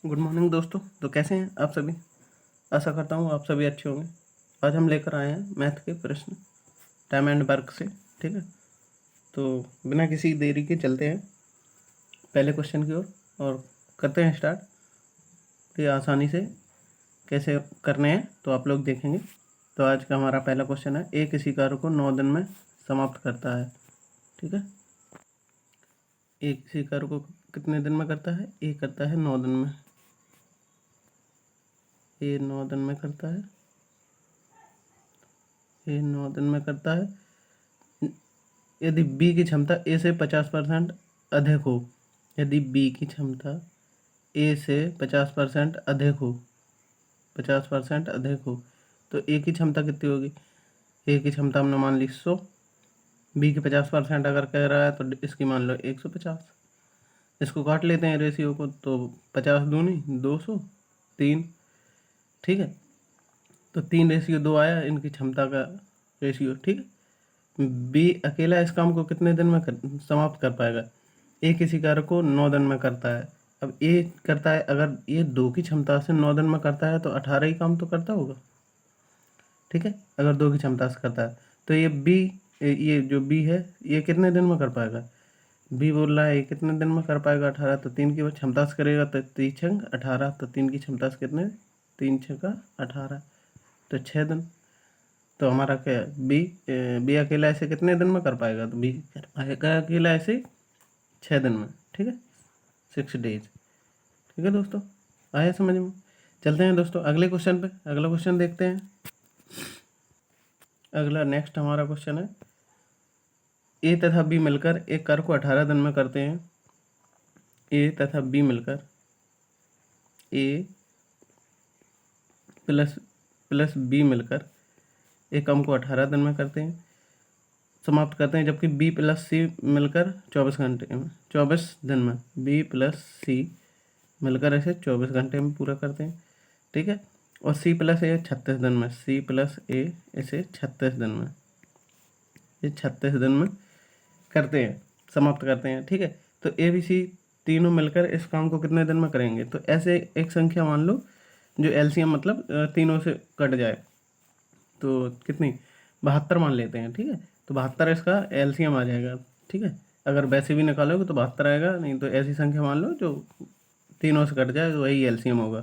Good morning दोस्तों। तो कैसे हैं आप सभी? आशा करता हूँ आप सभी अच्छे होंगे। आज हम लेकर आए हैं मैथ के प्रश्न टाइम एंड वर्क से। ठीक है, तो बिना किसी देरी के चलते हैं पहले क्वेश्चन की ओर और करते हैं स्टार्ट। ये आसानी से कैसे करने हैं तो आप लोग देखेंगे। तो आज का हमारा पहला क्वेश्चन है, ए किसी कार्य को 9 दिन में समाप्त करता है। ठीक है, ए किसी कार्य को कितने दिन में करता है? ए करता है 9 दिन में। ए 9 दिन में करता है। ए 9 दिन में करता है यदि बी की क्षमता ए से 50% अधिक हो। यदि बी की क्षमता ए से 50% अधिक हो, 50% अधिक हो, तो ए की क्षमता कितनी होगी? ए की क्षमता हमने मान ली 100। बी की 50% अगर कह रहा है तो इसकी मान लो 150। इसको काट लेते हैं रेशियो को, तो 50 दूनी 200, 3। ठीक है, तो 3:2 आया इनकी क्षमता का रेशियो। ठीक है, बी अकेला इस काम को कितने दिन में समाप्त कर पाएगा? ए किसी कार्य को 9 दिन में करता है। अब ए करता है, अगर ये 2 की क्षमता से 9 दिन में करता है तो 18 ही काम तो करता होगा। ठीक है, अगर 2 की क्षमता से करता है तो ये जो बी है ये कितने दिन में कर पाएगा? बी बोल रहा है ये कितने दिन में कर पाएगा? 18। तो 3 की वो क्षमता से करेगा तो 3 18, तो 3 की क्षमता से कितने? 3 6 18, तो 6 दिन। तो हमारा क्या बी अकेला ऐसे कितने दिन में कर पाएगा? तो बी कर पाएगा अकेला ऐसे 6 दिन में। ठीक है, 6 डेज। ठीक है दोस्तों, आया समझ में? चलते हैं दोस्तों अगले क्वेश्चन पे। अगला क्वेश्चन देखते हैं। अगला नेक्स्ट हमारा क्वेश्चन है, ए तथा बी मिलकर एक कार्य को 18 दिन में करते हैं। ए तथा बी मिलकर ए प्लस बी मिलकर एक काम को 18 दिन में करते हैं, समाप्त करते हैं। जबकि बी प्लस सी मिलकर 24 घंटे में, 24 दिन में, बी प्लस सी मिलकर ऐसे 24 घंटे में पूरा करते हैं। ठीक है, और सी प्लस ए 36 दिन में, सी प्लस ए इसे 36 दिन में, ये 36 दिन में करते हैं, समाप्त करते हैं। ठीक है, तो ए बी सी तीनों मिलकर इस काम को कितने दिन में करेंगे? तो ऐसे एक संख्या मान लो जो एलसीएम मतलब तीनों से कट जाए, तो कितनी? 72 मान लेते हैं। ठीक है, तो 72 इसका एलसीएम आ जाएगा। ठीक है, अगर वैसे भी निकालोगे तो 72 आएगा, नहीं तो ऐसी संख्या मान लो जो तीनों से कट जाए तो वही एलसीएम होगा।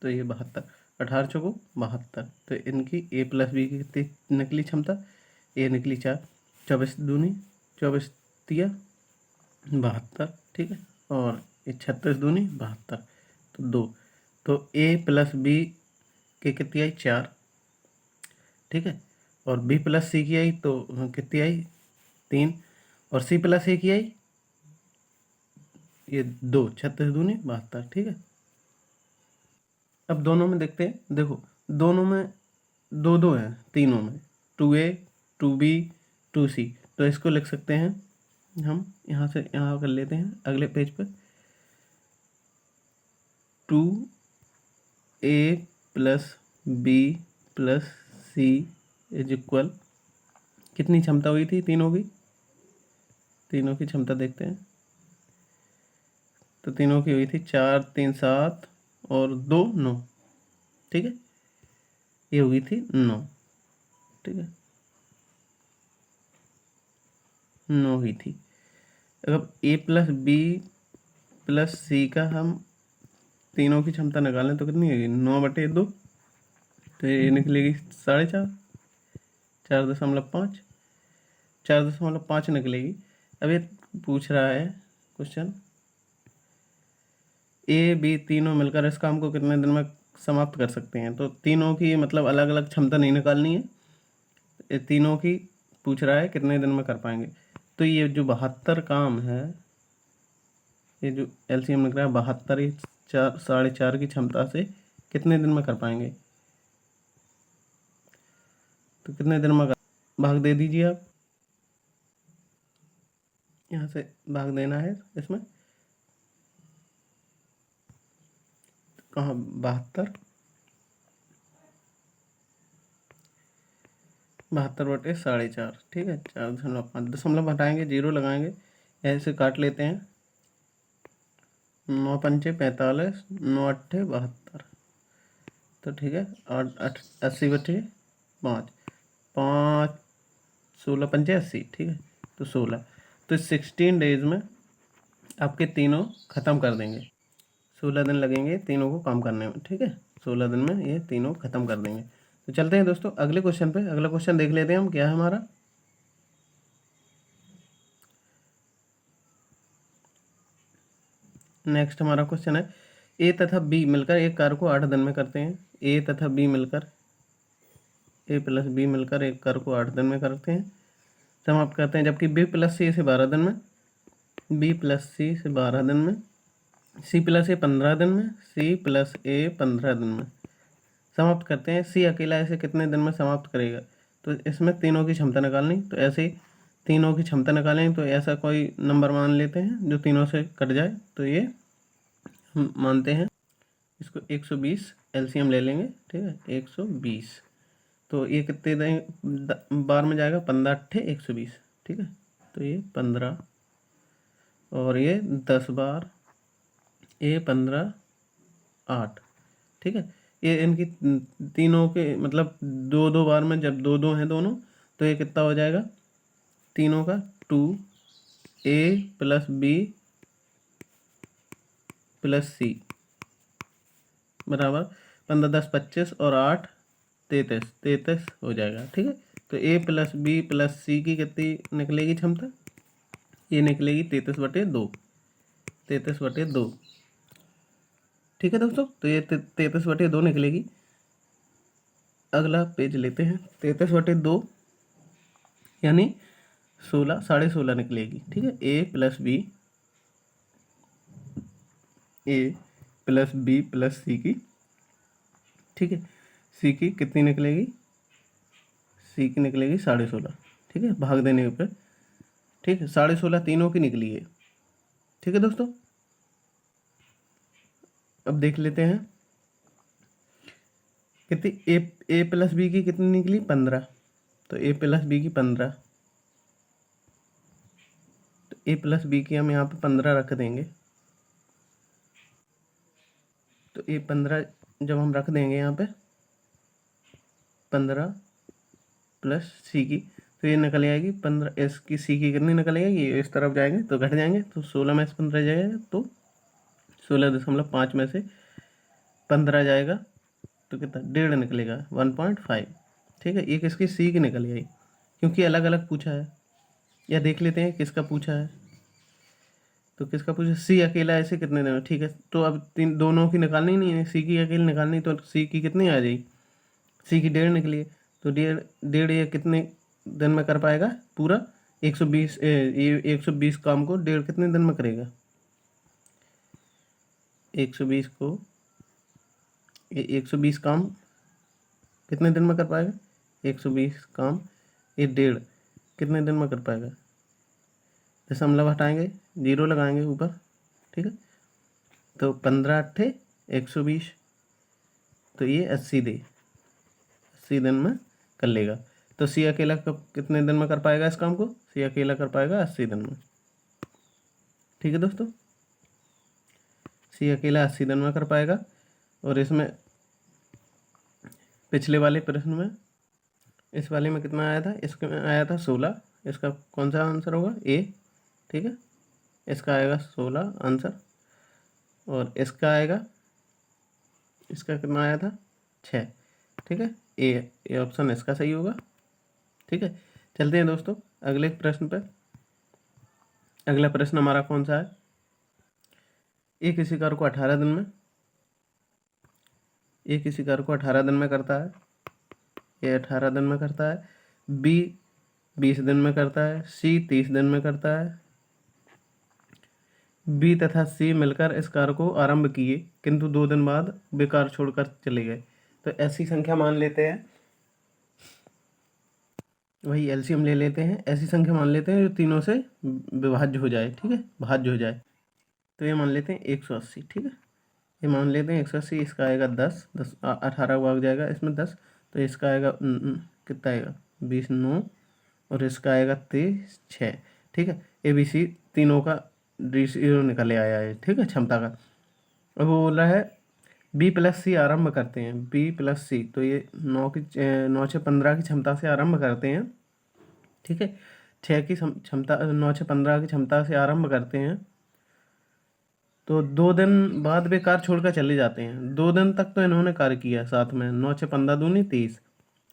तो ये 72, 18 चौको 72। तो इनकी ए प्लस बी की कितनी निकली क्षमता? ए निकली 4, 24 दूनी 24 तिया 72। ठीक है, और ये 36 दूनी 72, तो 2। तो ए प्लस बी की कितनी आई? 4। ठीक है, और बी प्लस सी की आई तो कितनी आई? 3। और सी प्लस ए की आई ये 2, 36 दूनी 72। ठीक है, अब दोनों में देखते हैं। देखो दोनों में 2 है, तीनों में 2A 2B 2C। तो इसको लिख सकते हैं हम, यहाँ से यहाँ कर लेते हैं अगले पेज पर। 2A plus B plus C is equal, कितनी क्षमता हुई थी तीनों की? तीनों की क्षमता देखते हैं। तो तीनों की हुई थी 4 3 7 और 2 9। ठीक है, ये हुई थी 9। ठीक है, 9 हुई थी। अब ए प्लस बी प्लस सी का हम तीनों की क्षमता निकालें तो कितनी होगी? 9/2। तो ये निकलेगी 4.5, 4.5, 4.5 निकलेगी। अब ये पूछ रहा है क्वेश्चन, ए बी तीनों मिलकर इस काम को कितने दिन में समाप्त कर सकते हैं? तो तीनों की मतलब अलग अलग क्षमता नहीं निकालनी है, ये तीनों की पूछ रहा है कितने दिन में कर पाएंगे। तो ये जो 72 काम है, ये जो एलसीएम निकल रहा है 72, ये 4.5 की क्षमता से कितने दिन में कर पाएंगे? तो कितने दिन में भाग दे दीजिए आप, यहाँ से भाग देना है इसमें। कहाँ? 72, 72/4.5। ठीक है, 4.5 दशमलव हटाएंगे, 0 लगाएंगे, ऐसे काट लेते हैं। 9 पंचे 45, 9 अट्ठे 72, तो ठीक है। और 80 बटे 5, 5 16 पंचे 80, ठीक है। तो 16, तो 16 डेज में आपके तीनों ख़त्म कर देंगे। 16 दिन लगेंगे तीनों को काम करने में, ठीक है। 16 दिन में ये तीनों ख़त्म कर देंगे। तो चलते हैं दोस्तों अगले क्वेश्चन पे। अगला क्वेश्चन देख लेते हैं हम, क्या है हमारा। नेक्स्ट हमारा क्वेश्चन है, ए तथा बी मिलकर एक कार्य को 8 दिन में करते हैं। ए तथा बी मिलकर, ए प्लस बी मिलकर एक कार्य को 8 दिन में करते हैं, समाप्त करते हैं। जबकि बी प्लस सी से 12 दिन में, बी प्लस सी से 12 दिन में, सी प्लस ए 15 दिन में, सी प्लस ए 15 दिन में समाप्त करते हैं। सी अकेला ऐसे कितने दिन में समाप्त करेगा। तो इसमें तीनों की क्षमता निकालनी, तो ऐसे ही तीनों की क्षमता निकालें। तो ऐसा कोई नंबर मान लेते हैं जो तीनों से कट जाए। तो ये हम मानते हैं इसको 120 एलसीएम ले लेंगे, ठीक है। 120, तो ये कितने बार में जाएगा, 15 अट्ठे 120, ठीक है। तो ये 15 और ये 10 बार, ये 15 8, ठीक है। ये इनकी तीनों के मतलब 2-2 बार में, जब 2-2 हैं दोनों, तो ये कितना हो जाएगा तीनों का 2a प्लस बी प्लस सी बराबर 15 10 25 और 8 33 हो जाएगा, ठीक है। तो ए प्लस बी प्लस सी की कितनी निकलेगी क्षमता, ये निकलेगी 33/2, 33/2, ठीक है दोस्तों। तो ये 33/2 निकलेगी। अगला पेज लेते हैं। 33/2 यानी 16 16.5 निकलेगी, ठीक है। ए प्लस बी प्लस सी की, ठीक है। सी की कितनी निकलेगी, सी की निकलेगी 16.5, ठीक है, भाग देने पर, ठीक है। 16.5 तीनों की निकली है, ठीक है दोस्तों। अब देख लेते हैं कितनी ए प्लस बी की कितनी निकली 15, तो ए प्लस बी की 15, तो ए प्लस बी की हम यहाँ पे 15 रख देंगे। तो ये 15 जब हम रख देंगे यहाँ पे 15 प्लस सी की, तो ये निकल आएगी 15, एस की सी की कितनी निकल आएगी, ये इस तरफ जाएंगे तो घट जाएंगे। तो 16 में से 15 जाएगा, तो 16.5 में से 15 जाएगा, तो कितना 1.5 निकलेगा 1.5, ठीक है। ये किसकी सी की निकल आई, क्योंकि अलग अलग पूछा है। या देख लेते हैं किसका पूछा है। तो किसका पूछा, सी अकेला ऐसे कितने दिन में, ठीक है। तो अब दोनों की निकालनी नहीं है, सी की अकेली निकालनी, तो सी की कितनी आ जाएगी, सी की 1.5 निकली है। तो 1.5 ये कितने दिन में कर पाएगा पूरा, 120, ये 120 काम को 1.5 कितने दिन में करेगा, 120 को, ये 120 काम कितने दिन में कर पाएगा, 120 काम ये 1.5 कितने दिन में कर पाएगा। दशमलव हटाएंगे, 0 लगाएंगे ऊपर, ठीक है। तो 15 अट्ठे 120, तो ये 80 दिन में कर लेगा। तो सी अकेला कब कितने दिन में कर पाएगा इस काम को, सी अकेला कर पाएगा 80 दिन में, ठीक है दोस्तों। सी अकेला 80 दिन में कर पाएगा। और इसमें पिछले वाले प्रश्न में, इस वाले में कितना आया था, इसमें आया था 16, इसका कौन सा आंसर होगा, ए, ठीक है। इसका आएगा 16 आंसर, और इसका आएगा, इसका कितना आया था 6, ठीक है। ए ऑप्शन इसका सही होगा, ठीक है। चलते हैं दोस्तों अगले प्रश्न पर। अगला प्रश्न हमारा कौन सा है, ए किसी कार्य को 18 दिन में, ए किसी कार्य को 18 दिन में करता है, ये 18 दिन में करता है। बी 20 दिन में करता है, सी 30 दिन में करता है। बी तथा सी मिलकर इस कार्य को आरंभ किए, किंतु 2 दिन बाद वे कार्य छोड़कर चले गए। तो ऐसी संख्या मान लेते हैं, वही एलसीएम ले लेते हैं, ऐसी संख्या मान लेते हैं जो तीनों से विभाज्य हो जाए, ठीक है, भाज्य हो जाए। तो ये मान लेते हैं 180, ठीक है। ये मान लेते हैं 180, इसका आएगा 10 10 18 भाग जाएगा इसमें 10, तो इसका आएगा कितना आएगा 20 9, और इसका आएगा 23 6, ठीक है। ABC तीनों का रेशियो निकल आया है, ठीक है, क्षमता का। अब वो बोल रहा है बी प्लस सी आरंभ करते हैं, बी प्लस सी, तो ये 9 से 15 की क्षमता से आरंभ करते हैं, ठीक है। 6 की क्षमता 9 से 15 की क्षमता से आरंभ करते हैं, तो 2 दिन बाद वे कार छोड़कर चले जाते हैं। 2 दिन तक तो इन्होंने कार्य किया साथ में, 9 से 15 दूनी 30,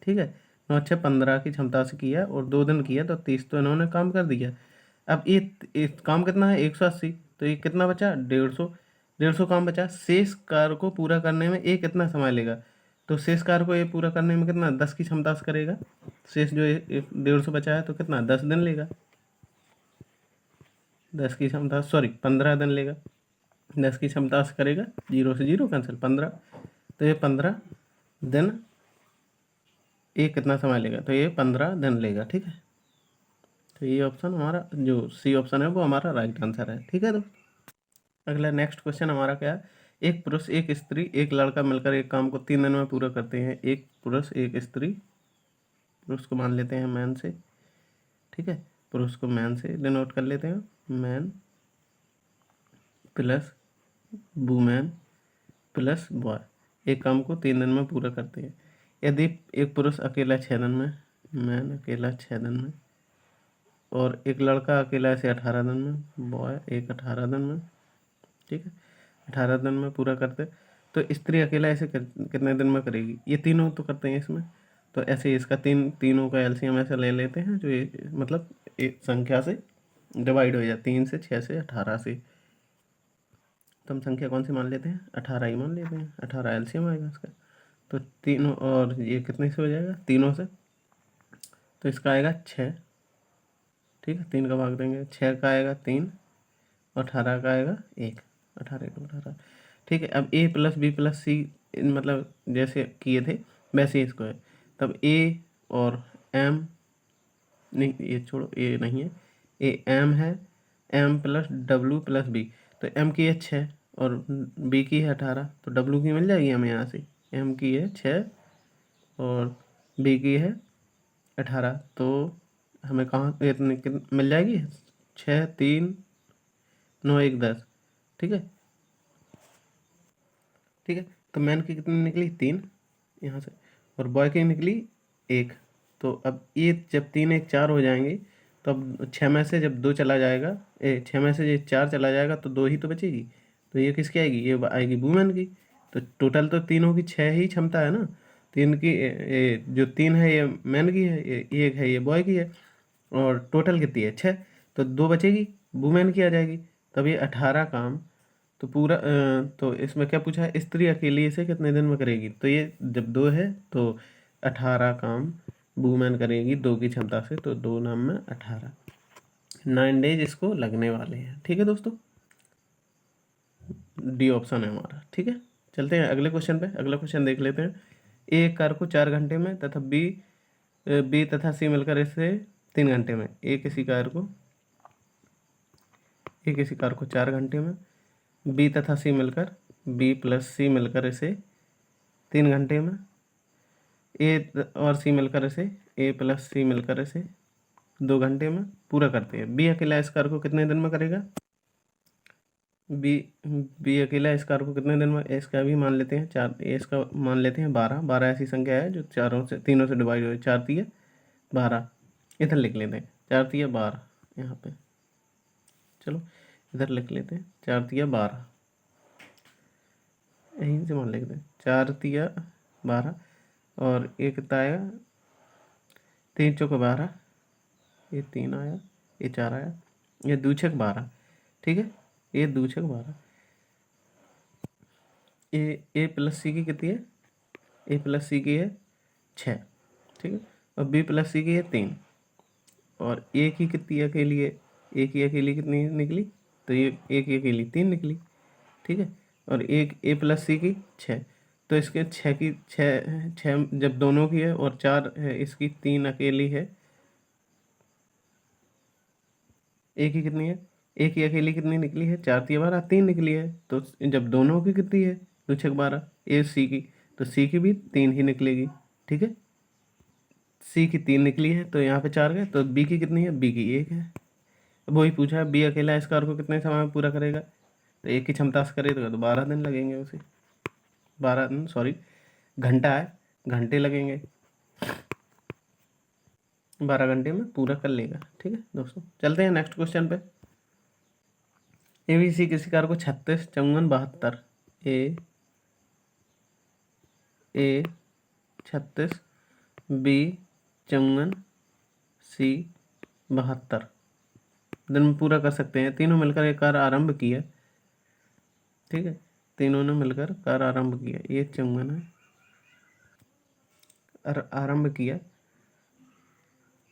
ठीक है। 9 से 15 की क्षमता से किया और 2 दिन किया, तो 30 तो इन्होंने काम कर दिया। अब ये काम कितना है, 180, तो ये कितना बचा, 150, 150 काम बचा। शेष कार्य को पूरा करने में ये कितना समय लेगा, तो शेष कार्य को ये पूरा करने में कितना, 10 की क्षमता से करेगा। शेष जो 150 बचा है, तो कितना, 10 दिन लेगा। 10 की क्षमता, सॉरी 15 दिन लेगा। 10 की क्षमता से करेगा, 0 से 0 कैंसिल, 15, तो ये 15 दिन, ये कितना समय लेगा, तो ये 15 दिन लेगा, ठीक है। तो ये ऑप्शन हमारा, जो सी ऑप्शन है, वो हमारा राइट आंसर है, ठीक है। तो अगला नेक्स्ट क्वेश्चन हमारा क्या है, एक पुरुष, एक स्त्री, एक लड़का मिलकर एक काम को 3 दिन में पूरा करते हैं। एक पुरुष, एक स्त्री, पुरुष को मान लेते हैं मैन से, ठीक है, पुरुष को मैन से डिनोट कर लेते हैं, man plus women plus boy, एक काम को 3 दिन में पूरा करते हैं। यदि एक पुरुष अकेला 6 दिन में, मैन अकेला 6 दिन में, और एक लड़का अकेला ऐसे 18 दिन में, बॉय एक 18 दिन में, ठीक है, 18 दिन में पूरा करते, तो स्त्री अकेला ऐसे कितने दिन में करेगी, ये तीनों तो करते हैं इसमें, तो ऐसे इसका तीनों का एलसीएम ऐसे ले लेते हैं, जो ये मतलब एक संख्या से डिवाइड हो जाए, 3 से 6 से 18 से, तो हम संख्या कौन सी मान लेते हैं, 18 ही मान लेते हैं, 18 एलसीएम आएगा इसका। तो तीनों, और ये कितने से हो जाएगा, तीनों से, तो इसका आएगा 6, ठीक है, 3 का भाग देंगे, 6 का आएगा 3, और 18 का आएगा 1, 18 को 18, ठीक है। अब ए प्लस बी प्लस सी, मतलब जैसे किए थे वैसे ही इसको है, तब ए और एम, नहीं ये छोड़ो, ए नहीं है, ए एम है, M plus W plus B, तो एम की है 6 और बी की है 18, तो डब्लू की मिल जाएगी हमें यहाँ से, एम की है 6 और बी की है 18, तो हमें कहाँ इतने मिल जाएगी, 6 3 9 1 10, ठीक है, ठीक है। तो मैन की कितनी निकली, 3 यहाँ से, और बॉय की निकली 1, तो अब ये जब 3 1 4 हो जाएंगे, तो अब 6 में से जब 2 चला जाएगा, 6 में से ये 4 चला जाएगा, तो 2 ही तो बचेगी, तो ये किसकी आएगी, ये आएगी वुमेन की। तो टोटल तो तीनों की 6 ही क्षमता है ना, 3 की, जो 3 है ये मैन की है, ये 1 है ये बॉय की है, और टोटल कितनी है, 6, तो 2 बचेगी, वुमेन की आ जाएगी। तब ये 18 काम, तो पूरा तो इसमें क्या पूछा है, स्त्री अकेली इसे कितने दिन में करेगी, तो ये जब 2 है तो 18 काम वूमेन करेगी 2 की क्षमता से, तो 2 नाम में 18, 9 डेज इसको लगने वाले हैं, ठीक है दोस्तों, डी ऑप्शन है हमारा, ठीक है। चलते हैं अगले क्वेश्चन पे, अगला क्वेश्चन देख लेते हैं। ए कार को 4 घंटे में तथा बी तथा सी मिलकर इसे 3 घंटे में, ए किसी कार को 4 घंटे में, बी तथा सी मिलकर, बी प्लस सी मिलकर इसे 3 घंटे में, ए और सी मिलकर इसे, ए प्लस सी मिलकर इसे 2 घंटे में पूरा करते हैं। बी अकेला इस कार्य को कितने दिन में करेगा, बी बी अकेला इस कार्य को कितने दिन में, इसका भी मान लेते हैं 4, इसका मान लेते हैं 12, 12 ऐसी संख्या है जो तीनों से डिवाइड हो, 4 3 12, इधर लिख लेते हैं 4 3 12, यहाँ पे चलो इधर लिख लेते हैं 4 3 12, यहीं से मान लेते हैं 4 3 12, और एक कितना आएगा, 3 चौके 12, ये 3 आया, ये 4 आया, ये 2 छक 12, ठीक है, ये 2 छक 12, ए प्लस सी की कितनी है, ए प्लस सी की है 6, ठीक है, और बी प्लस सी की है 3, और ए की कितनी अकेली है, ए की अकेली कितनी निकली, तो ये ए की अकेली 3 निकली, ठीक है, और एक ए प्लस सी की 6, तो इसके 6 की 6 जब दोनों की है, और 4 है इसकी, 3 अकेली है, ए की कितनी है, ए की अकेली कितनी निकली है, 4 3 12, 3 निकली है, तो जब दोनों की कितनी है, 2 6 12, ए सी की, तो सी की भी 3 ही निकलेगी, ठीक है, सी की 3 निकली है, तो यहाँ पे 4 गए, तो बी की कितनी है, बी की 1 है, अब वही पूछा है, बी अकेला इस कार्य को कितने समय में पूरा करेगा, तो एक की क्षमता से करेगा तो 12 दिन लगेंगे उसे, 12 दिन सॉरी, घंटा है, घंटे लगेंगे, 12 घंटे में पूरा कर लेगा। ठीक है दोस्तों, चलते हैं नेक्स्ट क्वेश्चन पे। ABC किसी कार्य को 36, 54, 72, ए 36, बी 54, सी 72 दिन में पूरा कर सकते हैं। तीनों मिलकर एक कार्य आरंभ किया। ठीक है, तीनों ने मिलकर कार्य आरंभ किया, ये 54 है, आरंभ किया।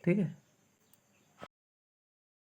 ठीक है,